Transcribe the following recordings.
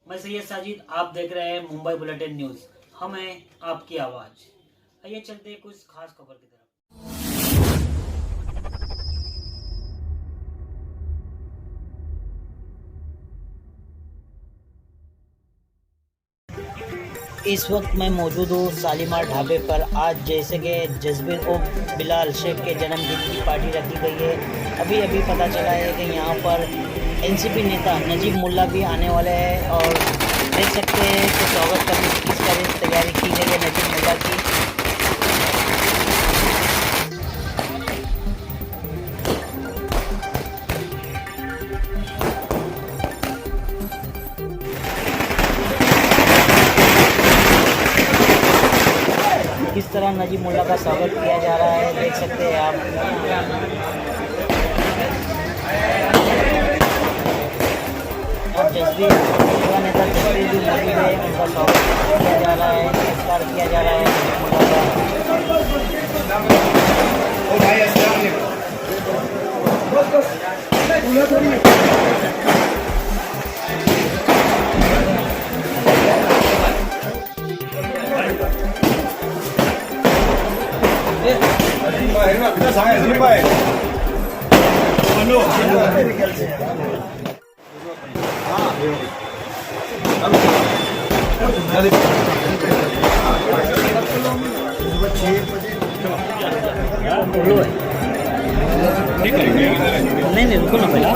मैं सैयद साजिद, आप देख रहे हैं मुंबई बुलेटिन न्यूज। हम हैं आपकी आवाज। आइए चलते हैं कुछ खास खबर की तरफ। इस वक्त मैं मौजूद हूँ शालीमार ढाबे पर। आज जैसे कि जसबीर उर्फ बिलाल शेख के जन्मदिन की पार्टी रखी गई है। अभी अभी पता चला है कि यहाँ पर एनसीपी नेता नजीब मुल्ला भी आने वाले हैं और देख सकते हैं कि स्वागत करने की किस तरह तैयारी की गई है नजीब मुल्ला की। किस तरह नजीब मुल्ला का स्वागत किया जा रहा है देख सकते हैं आप। और जसबीर युवा नेता जसबीर भी मौजूद है, उनका स्वागत किया जा रहा है, नमस्कार किया जा रहा है नजीब मुल्ला का। नहीं रुको ना पहले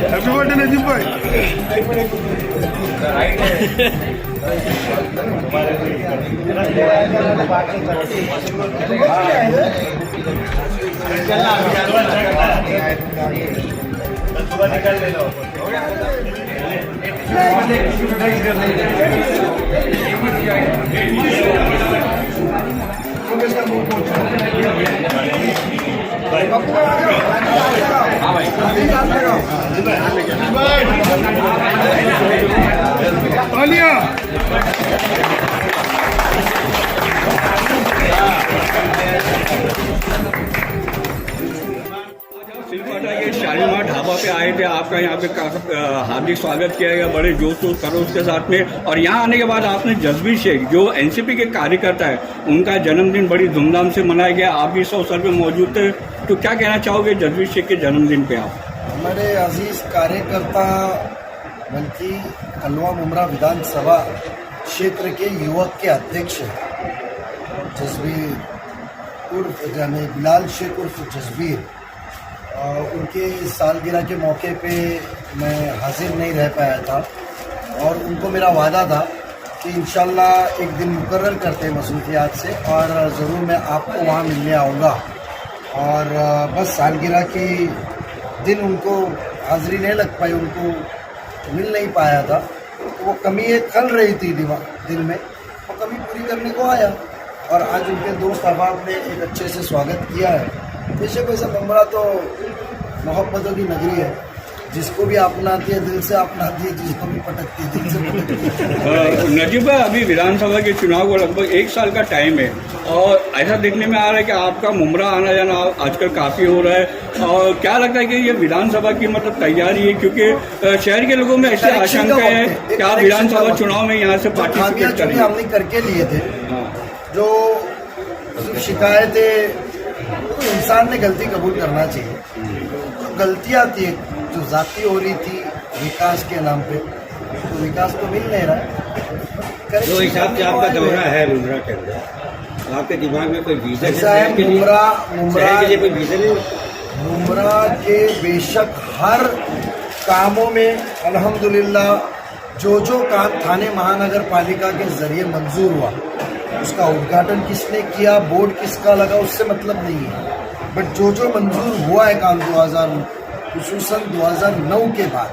हैप्पी बर्थडे नजीब भाई। शालीमार ढाबा पे आए थे, आपका यहाँ पे हार्दिक स्वागत किया गया बड़े जोश खरोश के साथ में। और यहाँ आने के बाद आपने जसबीर शेख जो एनसीपी के कार्यकर्ता है, उनका जन्मदिन बड़ी धूमधाम से मनाया गया। आप भी इस अवसर पे मौजूद थे, तो क्या कहना चाहोगे जसबीर शेख के जन्मदिन पे आप? हमारे अजीज कार्यकर्ता बल्कि अलवा मुमरा विधानसभा क्षेत्र के युवक के अध्यक्ष जसबीर उर्फ यानी बिलाल शेख उर्फ जसबीर, उनके सालगिरह के मौके पे मैं हाजिर नहीं रह पाया था और उनको मेरा वादा था कि इंशाल्लाह एक दिन मुकर्रर करते हैं मसरूफियात से और ज़रूर मैं आपको वहाँ मिलने आऊँगा। और बस सालगिरह के दिन उनको हाजिरी नहीं लग पाई, उनको मिल नहीं पाया था, तो वो कमी एक खल रही थी दिल में, वो कमी पूरी करने को आया और आज उनके दोस्त अहबाब ने एक अच्छे से स्वागत किया है। बेशक वैसे मुंबरा तो मोहब्बतों की नगरी है, जिसको भी अपनाती है दिल से अपनाती है, जिसको भी पटकती है दिल से पटकती है। नजीब भाई, अभी विधानसभा के चुनाव को लगभग 1 साल का टाइम है और ऐसा देखने में आ रहा है कि आपका मुमरा आना जाना आजकल काफी हो रहा है। और क्या लगता है कि ये विधानसभा की मतलब तैयारी है, क्योंकि शहर के लोगों में ऐसी आशंका है कि आप विधानसभा चुनाव में यहाँ से पार्टिसिपेट करेंगे? हमने करके लिए थे, जो शिकायतें तो इंसान ने गलती कबूल करना चाहिए। जो गलतियाँ थी, जो जाती हो रही थी विकास के नाम पे, तो विकास तो मिल नहीं रहा। जो हिसाब से आपका दौरा है मुमरा के अंदर, आपके दिमाग में कोई विजन है? मुमरा के लिए कोई विजन है? मुमरा के बेशक हर कामों में अल्हम्दुलिल्लाह जो काम थाने महानगर पालिका के जरिए मंजूर हुआ, उसका उद्घाटन किसने किया, बोर्ड किसका लगा, उससे मतलब नहीं है, बट जो मंजूर हुआ है काम खुसूसन 2009 के बाद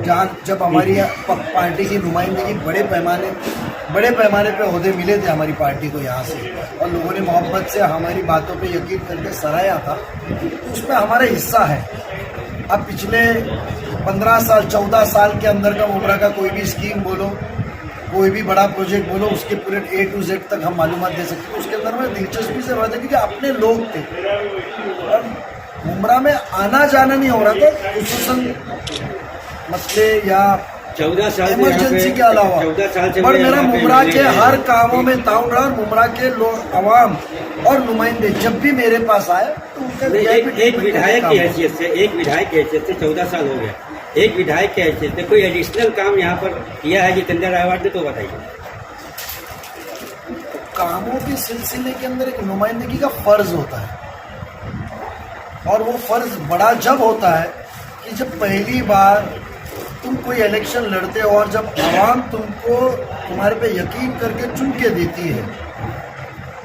जहाँ जब हमारी पार्टी की नुमाइंदगी बड़े पैमाने पे ओहदे मिले थे हमारी पार्टी को यहाँ से, और लोगों ने मोहब्बत से हमारी बातों पे यकीन करके सराहा था, तो उसमें हमारा हिस्सा है। अब पिछले 15 साल 14 साल के अंदर का मुमरा का कोई भी स्कीम बोलो, कोई भी बड़ा प्रोजेक्ट बोलो, उसके पूरे A to Z तक हम मालूमात दे सकते हैं। उसके अंदर में दिलचस्पी से बात है क्योंकि अपने लोग थे और मुमरा में आना जाना नहीं हो रहा था, खुसूसन मसले या 14 साल इमरजेंसी के अलावा। 14 साल से पर मैं मेरा यहाँ पे मुमरा के विजिट हर कामों में ताउन रहा और मुमरा के लोग अवाम और नुमाइंदे जब भी मेरे पास आए तो उनका एक विधायक की हैसियत से 14 साल हो गया। एक विधायक की हैसियत से कोई एडिशनल काम यहाँ पर किया है जितेंद्र रायवाड़ ने, तो बताइए। कामों के सिलसिले के अंदर एक नुमाइंदगी का फर्ज होता है, और वो फर्ज बड़ा जब होता है कि जब पहली बार तुम कोई इलेक्शन लड़ते हो और जब आवाम तुमको तुम्हारे पे यकीन करके चुन के देती है,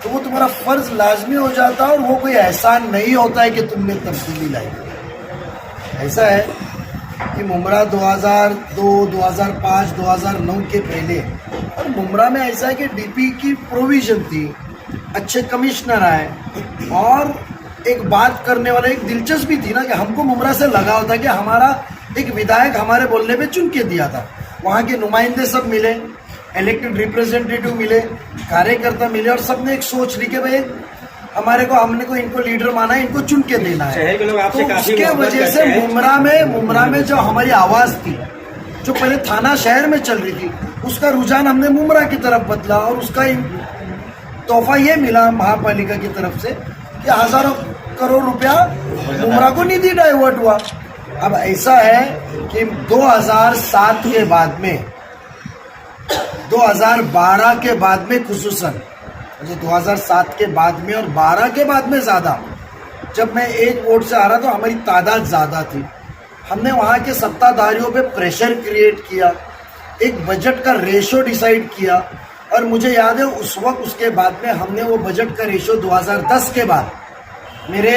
तो वो तुम्हारा फर्ज लाजमी हो जाता है और वो कोई एहसान नहीं होता है कि तुमने तब्दीली लाई। ऐसा है कि मुमरा 2002, 2005, 2009 के पहले, और मुमरा में ऐसा है कि डीपी की प्रोविजन थी, अच्छे कमिश्नर आए, और एक बात करने वाला एक दिलचस्पी थी ना कि हमको मुमरा से लगा होता कि हमारा एक विधायक हमारे बोलने पे चुन के दिया था। वहाँ के नुमाइंदे सब मिले, इलेक्टेड रिप्रेजेंटेटिव मिले, कार्यकर्ता मिले, और सबने एक सोच ली कि भाई हमारे को हमने इनको लीडर माना है, इनको चुन के देना है। शहर के लोग आपसे तो काफी उसके मोहब्बत वजह से करते हैं। मुमरा में जो हमारी आवाज थी, जो पहले थाना शहर में चल रही थी, उसका रुझान हमने मुमरा की तरफ बदला, और उसका तोहफा ये मिला महापालिका की तरफ से कि हजारों करोड़ रुपया मुमरा को निधि डाइवर्ट हुआ। अब ऐसा है कि 2007 के बाद में, 2012 के बाद में खुसूसन, 2007 के बाद में और 12 के बाद में ज़्यादा, जब मैं एक वोट से आ रहा तो हमारी तादाद ज़्यादा थी, हमने वहाँ के सत्ताधारियों पे प्रेशर क्रिएट किया, एक बजट का रेशो डिसाइड किया, और मुझे याद है उस वक्त उसके बाद में हमने वो बजट का रेशो 2010 के बाद, मेरे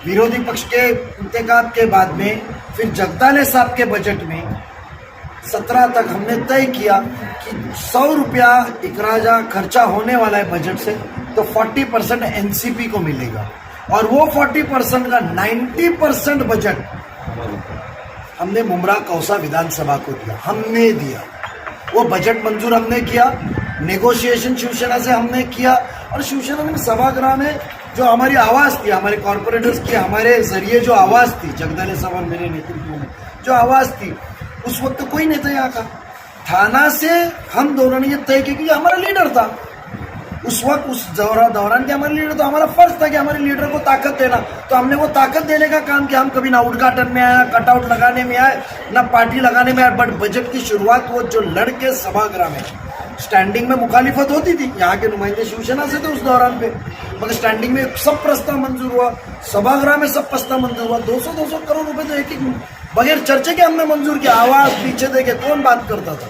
विरोधी पक्ष के इंतखाब के बाद में, फिर जगदाले साहब के बजट में 17 तक हमने तय किया कि 100 रुपया इकराजा खर्चा होने वाला है बजट से, तो 40% एनसीपी को मिलेगा, और वो 40% का 90% बजट हमने मुमरा कौसा विधानसभा को दिया। हमने दिया वो बजट मंजूर हमने किया, नेगोशिएशन शिवसेना से हमने किया, और शिवसेना में सभागृह में जो हमारी आवाज़ थी, हमारे कॉरपोरेटर्स की हमारे जरिए जो आवाज़ थी, जगदाले साहब और मेरे नेतृत्व में जो आवाज़ थी, उस वक्त तो कोई नेता यहाँ का थाना से हम दोनों ने ये तय किया कि हमारा लीडर था उस वक्त, उस दौरान के हमारे लीडर, तो हमारा फर्ज था कि हमारे लीडर को ताकत देना। तो हमने वो ताकत देने का काम किया। हम कभी ना उद्घाटन में आया, कटआउट लगाने में आए, ना पार्टी लगाने में आए, बट बजट की शुरुआत वो जो लड़के सभागृह में स्टैंडिंग में मुखालिफत होती थी, यहाँ के नुमाइंदे शिवसेना से थे उस दौरान पे, मगर स्टैंडिंग में सब प्रस्ताव मंजूर हुआ, सभागृह में सब प्रस्ताव मंजूर हुआ। 200 करोड़ रुपए तो एक बगैर चर्चे के हमने मंजूर किया। आवाज पीछे देके कौन बात करता था,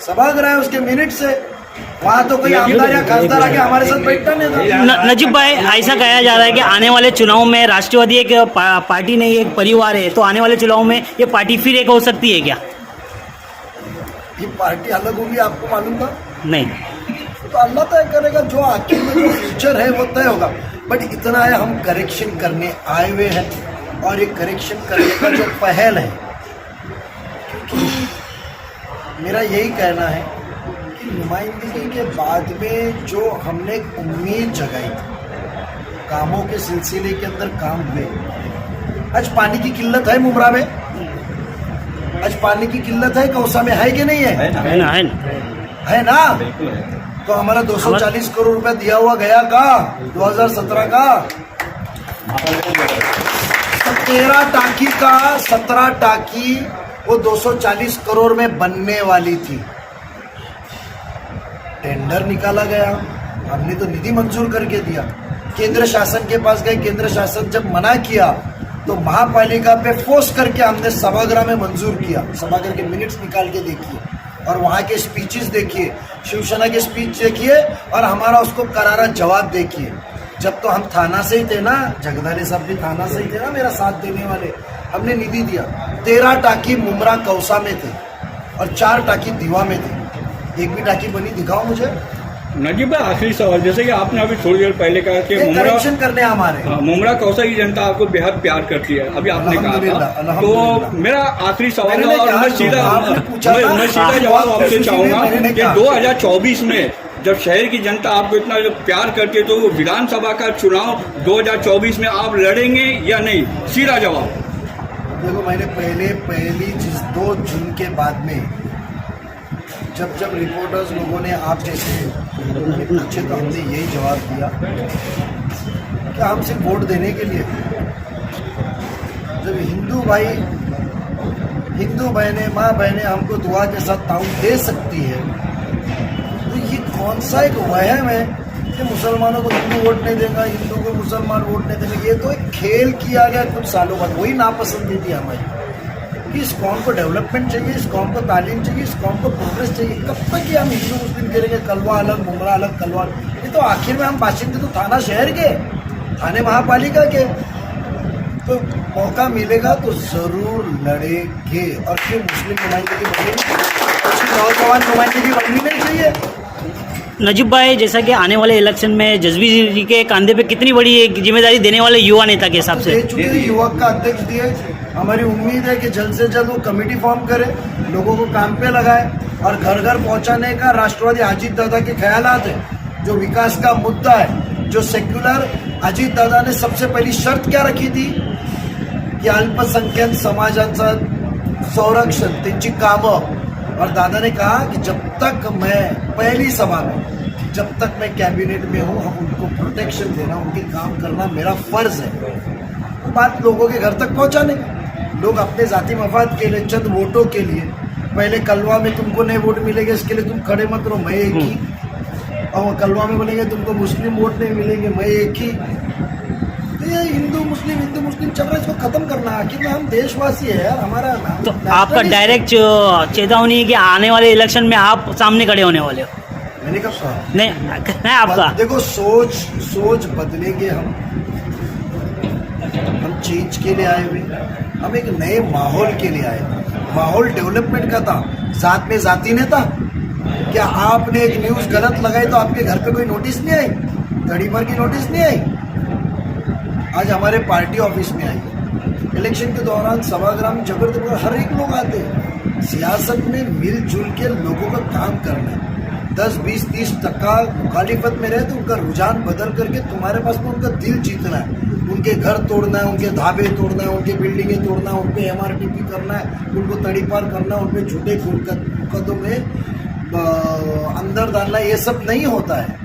सभागृह है उसके मिनट से, वहाँ तो कोई आमदार या खासदार आके हमारे साथ बैठता नहीं था। नजीब भाई, ऐसा कहा जा रहा है कि आने वाले चुनाव में राष्ट्रवादी एक पार्टी नहीं, एक परिवार है, तो आने वाले चुनाव में ये पार्टी फिर एक हो सकती है क्या? ये पार्टी अलग होगी, आपको मालूम था? नहीं, तो अल्लाह तय करेगा, जो आखिर में जो फ्यूचर है वो तय होगा। बट इतना है, हम करेक्शन करने आए हुए हैं, और ये करेक्शन करने का जो पहल है, मेरा यही कहना है कि नुमाइंदगी के बाद में जो हमने उम्मीद जगाई थी, कामों के सिलसिले के अंदर काम हुए। आज पानी की किल्लत है मुमरा में, आज पानी की किल्लत है कौसा में, है कि नहीं है? है ना? तो हमारा 240 करोड़ रुपया दिया हुआ गया का 2017 का, 17 टाकी वो 240 करोड़ में बनने वाली थी। टेंडर निकाला गया, हमने तो निधि मंजूर करके दिया, केंद्र शासन के पास गए, केंद्र शासन जब मना किया तो महापालिका पे फोर्स करके हमने सभागृह में मंजूर किया। सभागृह के मिनट्स निकाल के देखिए, और वहाँ के स्पीचेस देखिए, शिवसेना के स्पीच देखिए, और हमारा उसको करारा जवाब देखिए। जब तो हम थाना से ही थे ना, जगदाले साहब भी थाना से ही थे ना, मेरा साथ देने वाले, हमने निधि दिया। 13 टाकी मुमरा कौसा में थे और 4 टाकी दीवा में थे। एक भी टाकी बनी दिखाओ मुझे। नजीब भाई आखिरी सवाल, जैसे कि आपने अभी थोड़ी देर पहले कहा कि करेक्शन करने हमारे मुमरा कौसा की जनता आपको बेहद प्यार करती है, अभी आपने कहा था। तो मेरा आखिरी सवाल है और मैं सीधा जवाब आपसे चाहूंगा कि 2024 में जब शहर की जनता आपको इतना प्यार करती है तो विधानसभा का चुनाव 2024 में आप लड़ेंगे या नहीं? सीधा जवाब। देखो, मैंने पहली चीज 2 जून के बाद में जब रिपोर्टर्स लोगों ने आप जैसे पूछे तो हमने यही जवाब दिया कि हम सिर्फ वोट देने के लिए। जब हिंदू बहनें माँ बहनें हमको दुआ के साथ ताउन दे सकती है तो ये कौन सा एक वहम है कि मुसलमानों को हिंदू वोट नहीं देगा, हिंदू को मुसलमान वोट नहीं देगा। ये तो एक खेल किया गया कुछ सालों बाद। वही नापसंदी थी हमारी कि इस कौम को डेवलपमेंट चाहिए, इस कौम को तालीम चाहिए, इस कौम को प्रोग्रेस चाहिए। कब तक ये हम हिंदू मुस्लिम करेंगे? कलवा अलग, मुमरा अलग, कलवा। ये तो आखिर में हम बाशिंदे तो थाना शहर के, थाने महापालिका के। तो मौका मिलेगा तो जरूर लड़ेंगे। और फिर मुस्लिम नुमाइंदगी बननी, नौजवान नुमाइंदगी बननी नहीं चाहिए। नजीब भाई, जैसा कि आने वाले इलेक्शन में जसबीर जी के कंधे पे कितनी बड़ी एक जिम्मेदारी देने वाले युवा नेता के हिसाब से? दे चुके हैं, युवक का अध्यक्ष दिया है। हमारी उम्मीद है कि जल्द से जल्द वो कमेटी फॉर्म करे, लोगों को काम पे लगाए और घर घर पहुंचाने का राष्ट्रवादी अजीत दादा के ख्यालात है। जो विकास का मुद्दा है, जो सेक्युलर, अजीत दादा ने सबसे पहली शर्त क्या रखी थी कि अल्पसंख्याक समाजाचं संरक्षण, त्यांची कामं। और दादा ने कहा कि जब तक मैं पहली सभा में, जब तक मैं कैबिनेट में हूँ, हम उनको प्रोटेक्शन देना, उनके काम करना मेरा फर्ज है। वो बात लोगों के घर तक पहुंचाने। लोग अपने जाति मफाद के लिए, चंद वोटों के लिए, पहले कलवा में तुमको नहीं वोट मिलेंगे इसके लिए तुम खड़े मत रहो, मैं एक ही। और कलवा में बोलेंगे तुमको मुस्लिम वोट नहीं मिलेंगे, मैं एक ही। तो ये हिंदू मुस्लिम चल रहा है, इसको खत्म करना। आखिर में हम देशवासी है यार, हमारा नाम। तो आपका डायरेक्ट चेतावनी है कि आने वाले इलेक्शन में आप सामने खड़े होने वाले हो? मैंने कब कहा? नहीं आपका। देखो, सोच बदलेंगे हम चेंज के लिए आए हुए, हम एक नए माहौल के लिए आए। माहौल डेवलपमेंट का था, साथ में जाति नेता। क्या आपने एक न्यूज गलत लगाई तो आपके घर पे कोई नोटिस नहीं आई? घड़ी भर की नोटिस नहीं आई? आज हमारे पार्टी ऑफिस में आई। इलेक्शन के दौरान सभाग्राम जबरदस्त हर एक लोग आते हैं। सियासत में मिलजुल के लोगों का काम करना है। 10, 20, 30% मुखालिफत में रहे तो उनका रुझान बदल करके तुम्हारे पास में उनका दिल जीतना है। उनके घर तोड़ना है, उनके धाबे तोड़ना है, उनके बिल्डिंगें तोड़ना है, उन पे MRTP करना है, उनको तड़ीपार करना है, उन पे झूठे मुकदमों में अंदर डालना, ये सब नहीं होता है।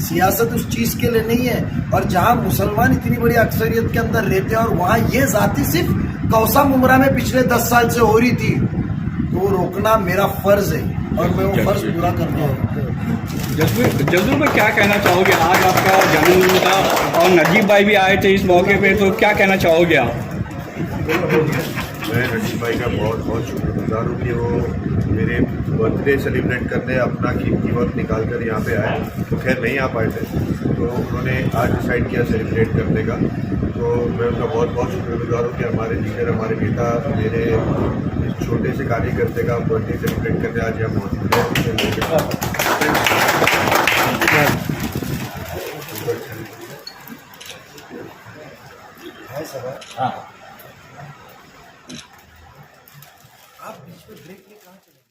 सियासत उस चीज के लिए नहीं है। और जहां मुसलमान इतनी बड़ी अक्सरियत के अंदर रहते हैं और वहां ये जाति सिर्फ कौसा मुमरा में पिछले 10 साल से हो रही थी, तो वो रोकना मेरा फर्ज है और मैं वो फर्ज पूरा करता हूँ। जसबीर में क्या कहना चाहोगे? आज आपका जन्मदिन था और नजीब भाई भी आए थे इस मौके पे, तो क्या कहना चाहोगे आप? मैं नजीब भाई का बहुत शुक्रगुजार हूँ कि वो मेरे बर्थडे सेलिब्रेट करने अपना कीमती वक्त निकाल कर यहाँ पे आए। तो खैर नहीं आ पाए थे, तो उन्होंने आज डिसाइड किया सेलिब्रेट करने का। तो मैं उनका बहुत शुक्रगुजार हूँ कि हमारे लीडर, हमारे नेता मेरे इस छोटे से कार्यकर्ते का बर्थडे सेलिब्रेट करने आज यहाँ मौजूद है।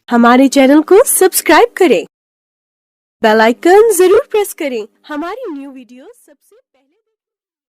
हमारे चैनल को सब्सक्राइब करें, बेल आइकन जरूर प्रेस करें हमारी न्यू वीडियो सबसे